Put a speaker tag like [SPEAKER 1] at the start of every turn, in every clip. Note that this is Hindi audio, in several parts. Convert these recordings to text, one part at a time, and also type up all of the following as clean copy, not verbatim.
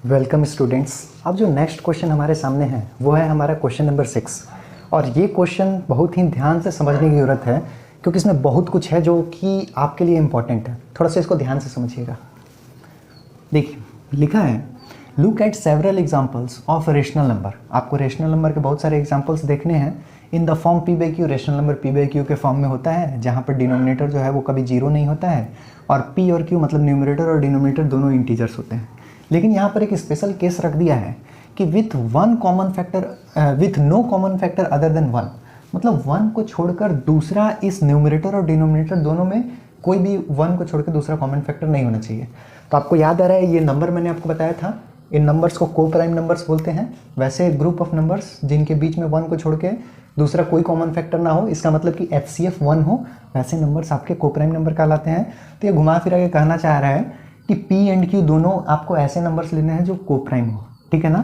[SPEAKER 1] Welcome students. अब जो नेक्स्ट क्वेश्चन हमारे सामने है वो है हमारा क्वेश्चन नंबर 6। और ये क्वेश्चन बहुत ही ध्यान से समझने की ज़रूरत है क्योंकि इसमें बहुत कुछ है जो कि आपके लिए इम्पॉर्टेंट है। थोड़ा सा इसको ध्यान से समझिएगा। देखिए लिखा है look at several examples of rational number. आपको रेशनल नंबर के बहुत सारे एग्जाम्पल्स देखने हैं in the form P by Q. Rational number P by Q के फॉर्म में होता है जहाँ पर डिनोमिनेटर जो है वो कभी जीरो नहीं होता है और पी और क्यू मतलब न्यूमरेटर और डिनोमिनेटर दोनों इंटीजर्स होते हैं। लेकिन यहाँ पर एक स्पेशल केस रख दिया है कि with one common factor with no common factor other than one, मतलब वन को छोड़कर दूसरा इस न्यूमरेटर और डिनोमिनेटर दोनों में कोई भी वन को छोड़कर दूसरा कॉमन फैक्टर नहीं होना चाहिए। तो आपको याद आ रहा है ये नंबर मैंने आपको बताया था, इन नंबर्स को को प्राइम नंबर्स बोलते हैं। वैसे ग्रुप ऑफ नंबर्स जिनके बीच में वन को छोड़ के दूसरा कोई कॉमन फैक्टर ना हो, इसका मतलब कि एचसीएफ वन हो, वैसे नंबर्स आपके को प्राइम नंबर कहलाते हैं। तो ये घुमा फिरा के कहना चाह रहा है कि P एंड Q दोनों आपको ऐसे नंबर्स लेने हैं जो को प्राइम हो, ठीक है ना,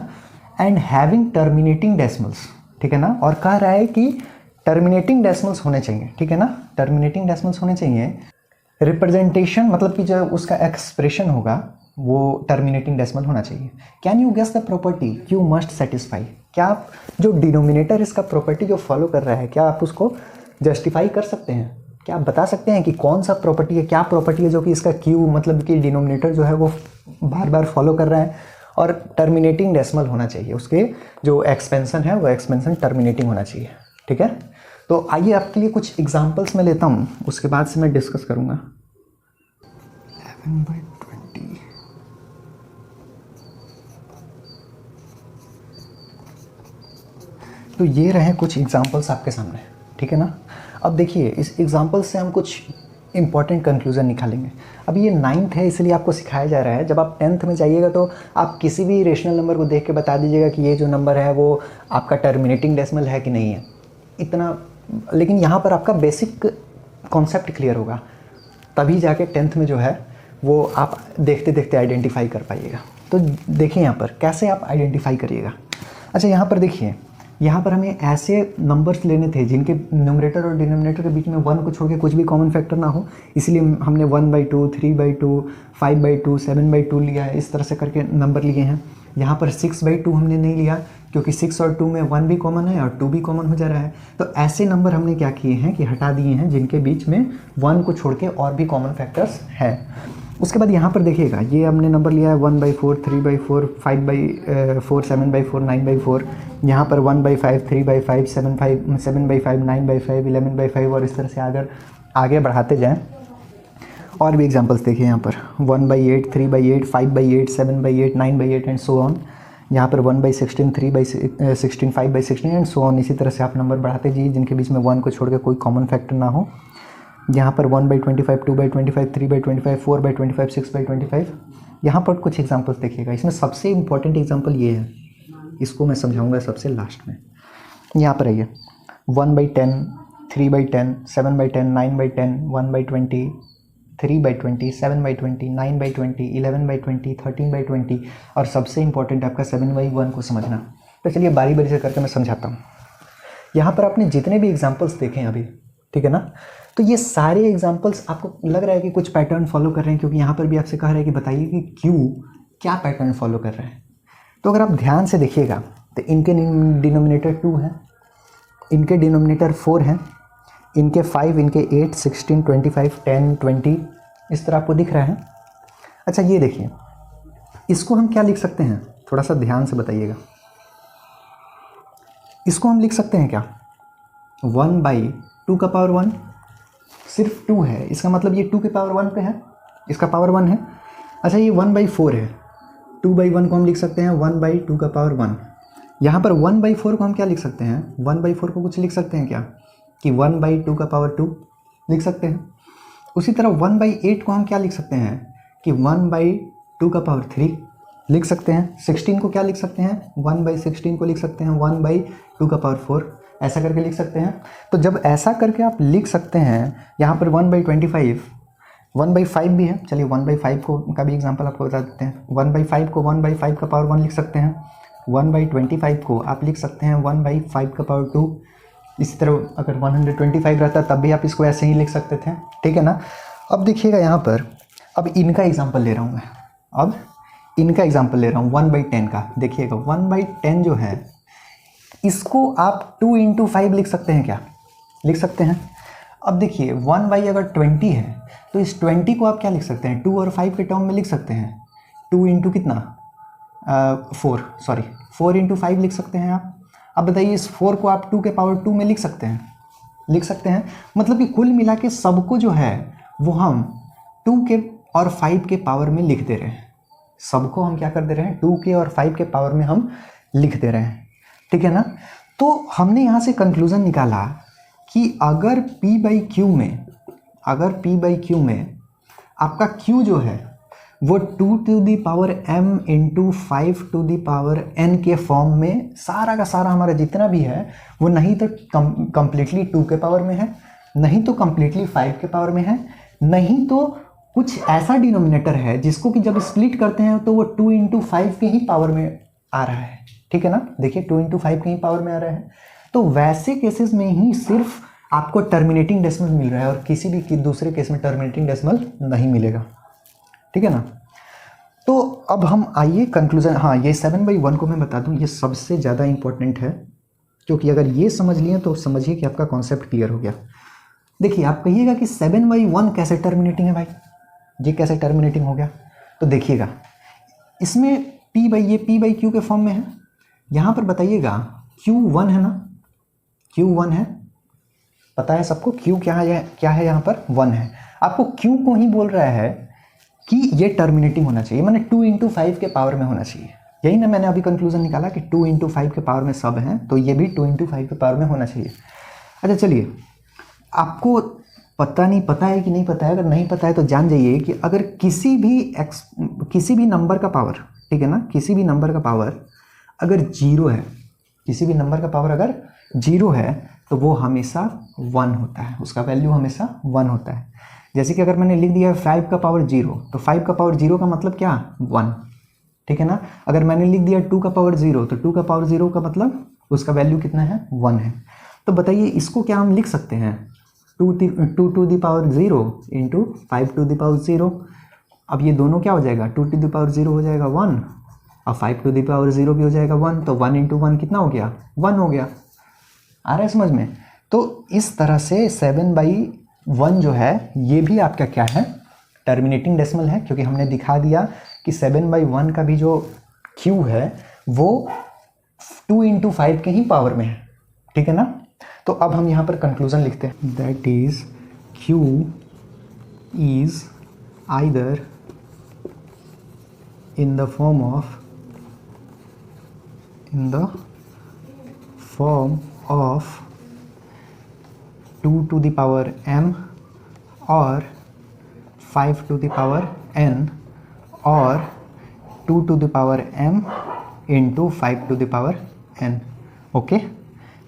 [SPEAKER 1] एंड हैविंग टर्मिनेटिंग डेसिमल्स, ठीक है ना। और कह रहा है कि टर्मिनेटिंग डेसिमल्स होने चाहिए, ठीक है ना, टर्मिनेटिंग डेसिमल्स होने चाहिए। रिप्रेजेंटेशन मतलब कि जो उसका एक्सप्रेशन होगा वो टर्मिनेटिंग डेसिमल होना चाहिए। Can you guess the property Q must satisfy. क्या आप जो डिनोमिनेटर इसका प्रॉपर्टी जो फॉलो कर रहा है क्या आप उसको जस्टिफाई कर सकते हैं? क्या आप बता सकते हैं कि कौन सा प्रॉपर्टी है, क्या प्रॉपर्टी है जो कि इसका Q मतलब कि डिनोमिनेटर जो है वो बार बार फॉलो कर रहा है और टर्मिनेटिंग डेसिमल होना चाहिए, उसके जो एक्सपेंशन है वो एक्सपेंशन टर्मिनेटिंग होना चाहिए, ठीक है। तो आइए आपके लिए कुछ एग्जांपल्स मैं लेता हूँ, उसके बाद से मैं डिस्कस करूँगा। 11/20 तो ये रहे कुछ एग्जांपल्स आपके सामने, ठीक है ना। अब देखिए इस एग्जांपल से हम कुछ इंपॉर्टेंट कंक्लूजन निकालेंगे। अब ये 9th है इसलिए आपको सिखाया जा रहा है। जब आप 10th में जाइएगा तो आप किसी भी रेशनल नंबर को देख के बता दीजिएगा कि ये जो नंबर है वो आपका टर्मिनेटिंग डेसिमल है कि नहीं है, इतना। लेकिन यहाँ पर आपका बेसिक कॉन्सेप्ट क्लियर होगा, तभी जाके 10th में जो है वो आप देखते देखते आइडेंटिफाई कर पाइएगा। तो देखिए यहाँ पर कैसे आप आइडेंटिफाई करिएगा। अच्छा यहाँ पर देखिए, यहाँ पर हमें ऐसे नंबर्स लेने थे जिनके न्यूमरेटर और डिनोमिनेटर के बीच में वन को छोड़ के कुछ भी कॉमन फैक्टर ना हो, इसीलिए हमने 1/2, 3/2, 5/2, 7/2 लिया है। इस तरह से करके नंबर लिए हैं। यहाँ पर 6/2 हमने नहीं लिया क्योंकि 6 और 2 में 1 भी कॉमन है और 2 भी कॉमन हो जा रहा है। तो ऐसे नंबर हमने क्या किए हैं कि हटा दिए हैं जिनके बीच में 1 को छोड़ के और भी कॉमन फैक्टर्स है। उसके बाद यहाँ पर देखिएगा ये हमने नंबर लिया है 1/4, 3/4, 5/4, 7/4, 9/4। यहाँ पर 1/5, 3/5, 7/5, 9/5, 11/5 और इस तरह से अगर आगे बढ़ाते जाएं। और भी एग्जांपल्स देखिए यहाँ पर 1/8, 3/8, 5/8, 7/8, 9/8 एंड सो ऑन। यहाँ पर 1/16, 3/16, 5/16 एंड सो ऑन। इसी तरह से आप नंबर बढ़ाते जाइए जिनके बीच में 1 को छोड़ के कोई कॉमन फैक्टर ना हो। यहाँ पर 1/25, 2/25, 3/25, 4/25, 6/25। यहाँ पर कुछ एग्जांपल्स देखिएगा। इसमें सबसे इम्पॉर्टेंट एग्जांपल ये है, इसको मैं समझाऊंगा सबसे लास्ट में। यहाँ पर आइए 1/10, 3/10, 7/10, 9/10, 1/20, 3/20, 7/20, 9/20, 11/20, 13/20 और सबसे इम्पॉर्टेंट आपका 7/1 को समझना। तो चलिए बारी बारी से करके मैं समझाता हूँ। यहाँ पर आपने जितने भी एग्जाम्पल्स देखे हैं अभी, ठीक है ना, तो ये सारे एग्जाम्पल्स आपको लग रहा है कि कुछ पैटर्न फॉलो कर रहे हैं, क्योंकि यहाँ पर भी आपसे कह रहा है कि बताइए कि क्यू क्या पैटर्न फॉलो कर रहे हैं। तो अगर आप ध्यान से देखिएगा तो इनके डिनोमिनेटर 2 है, इनके डिनोमिनेटर 4 हैं, इनके 5, इनके 8, 16, 25, 10, 20 इस तरह आपको दिख रहा है। अच्छा ये देखिए, इसको हम क्या लिख सकते हैं, थोड़ा सा ध्यान से बताइएगा। इसको हम लिख सकते हैं क्या 1/2 का पावर 1, सिर्फ 2 है, इसका मतलब ये 2 के पावर 1 पे है, इसका पावर 1 है। अच्छा ये 1/4 है, 2/1 को हम लिख सकते हैं 1/2 का पावर 1। यहाँ पर 1/4 को हम क्या लिख सकते हैं, 1/4 को कुछ लिख सकते हैं क्या कि 1/2 का पावर 2 लिख सकते हैं। उसी तरह 1/8 को हम क्या लिख सकते हैं कि 1/2 का पावर 3 लिख सकते हैं। 16 को क्या लिख सकते हैं, 1/16 को लिख सकते हैं 1/2 का पावर 4, ऐसा करके लिख सकते हैं। तो जब ऐसा करके आप लिख सकते हैं, यहाँ पर 1/25, 1/5 भी है। चलिए 1/5 को का भी एग्जांपल आपको बता देते हैं। 1/5 को 1/5 का पावर 1 लिख सकते हैं। 1/25 को आप लिख सकते हैं 1/5 का पावर 2। इसी तरह अगर 125 रहता तब भी आप इसको ऐसे ही लिख सकते थे, ठीक है ना। अब देखिएगा यहाँ पर, अब इनका एग्जांपल ले रहा हूँ मैं। अब इनका एग्जाम्पल ले रहा हूँ 1/10 का। देखिएगा 1/10 जो है इसको आप 2 × 5 लिख सकते हैं क्या? लिख सकते हैं। अब देखिए 1 अगर 20 है तो इस 20 को आप क्या लिख सकते हैं? 2 और 5 के टर्म में लिख सकते हैं। 2 × कितना 4 × 5 लिख सकते हैं आप। अब बताइए इस 4 को आप 2 के पावर 2 में लिख सकते हैं? लिख सकते हैं। मतलब कि कुल मिला के सबको जो है वो हम 2 के और 5 के पावर में लिख दे रहे हैं। सबको हम क्या कर दे रहे हैं? 2 के और 5 के पावर में हम लिख दे रहे हैं, ठीक है ना। तो हमने यहाँ से कंक्लूजन निकाला कि अगर P/Q में आपका Q जो है वो 2m × 5n के फॉर्म में सारा का सारा हमारा जितना भी है वो नहीं तो कम्प्लीटली 2 के पावर में है, नहीं तो कम्प्लीटली 5 के पावर में है, नहीं तो कुछ ऐसा डिनोमिनेटर है जिसको कि जब स्प्लिट करते हैं तो वो 2 × 5 के ही पावर में आ रहा है, ठीक है ना। देखिए 2 × 5 के ही पावर में आ रहा है। तो वैसे केसेस में ही सिर्फ आपको टर्मिनेटिंग डेसिमल मिल रहा है और किसी भी दूसरे केस में टर्मिनेटिंग डेसिमल नहीं मिलेगा, ठीक है ना। तो अब हम आइए कंक्लूजन। हाँ, ये 7/1 को मैं बता दूं, ये सबसे ज़्यादा इंपॉर्टेंट है, क्योंकि अगर ये समझ लिए तो समझिए कि आपका कॉन्सेप्ट क्लियर हो गया। देखिए आप कहिएगा कि 7/1 कैसे टर्मिनेटिंग है भाई, ये कैसे टर्मिनेटिंग हो गया? तो देखिएगा इसमें P/Q के फॉर्म में है। यहाँ पर बताइएगा Q1 है ना, Q1 है, पता है सबको Q क्या है यहाँ पर 1 है। आपको Q को ही बोल रहा है कि ये टर्मिनेटिंग होना चाहिए, माने 2 × 5 के पावर में होना चाहिए। यही ना मैंने अभी कंक्लूजन निकाला कि 2 × 5 के पावर में सब हैं, तो ये भी 2 × 5 के पावर में होना चाहिए। अच्छा चलिए, आपको पता है कि नहीं पता है? अगर नहीं पता है तो जान जाइए कि अगर किसी भी नंबर का पावर, ठीक है ना, किसी भी नंबर का पावर अगर 0 है, किसी भी नंबर का पावर अगर 0 है तो वो हमेशा 1 होता है, उसका वैल्यू हमेशा 1 होता है। जैसे कि अगर मैंने लिख दिया 5 का पावर 0 तो 5 का पावर 0 का मतलब क्या? 1, ठीक है ना। अगर मैंने लिख दिया 2 का पावर 0 तो 2 का पावर 0 का मतलब उसका वैल्यू कितना है? 1 है। तो बताइए इसको क्या हम लिख सकते हैं? 2 to the power 0 × 5 to the power 0। अब ये दोनों क्या हो जाएगा? 2 to the power 0 हो जाएगा 1 और 5 to the power 0 भी हो जाएगा 1, तो 1 × 1 कितना हो गया? 1 हो गया। आ रहा है समझ में? तो इस तरह से 7/1 जो है ये भी आपका क्या है? टर्मिनेटिंग डेसिमल है, क्योंकि हमने दिखा दिया कि 7/1 का भी जो Q है वो 2 × 5 के ही पावर में है, ठीक है ना। तो अब हम यहाँ पर कंक्लूजन लिखते हैं, that is Q is either in the form of 2 to the power m और 5 to the power n और 2 to the power m × 5 to the power n। Okay,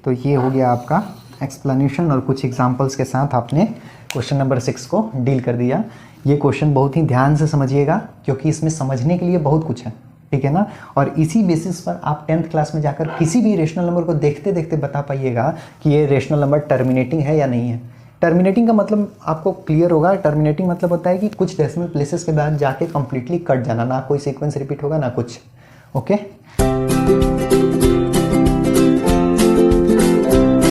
[SPEAKER 1] तो ये हो गया आपका एक्सप्लेनेशन और कुछ एग्जांपल्स के साथ आपने क्वेश्चन नंबर 6 को डील कर दिया। ये क्वेश्चन बहुत ही ध्यान से समझिएगा, क्योंकि इसमें समझने के लिए बहुत कुछ है, ठीक है ना। और इसी बेसिस पर आप 10th क्लास में जाकर किसी भी रेशनल नंबर को देखते देखते बता पाइएगा कि ये रेशनल नंबर टर्मिनेटिंग है या नहीं है। टर्मिनेटिंग का मतलब आपको क्लियर होगा। टर्मिनेटिंग मतलब होता है कि कुछ डेसिमल प्लेसेस के बाद जाके कंप्लीटली कट जाना, ना कोई सीक्वेंस रिपीट होगा ना कुछ। ओके।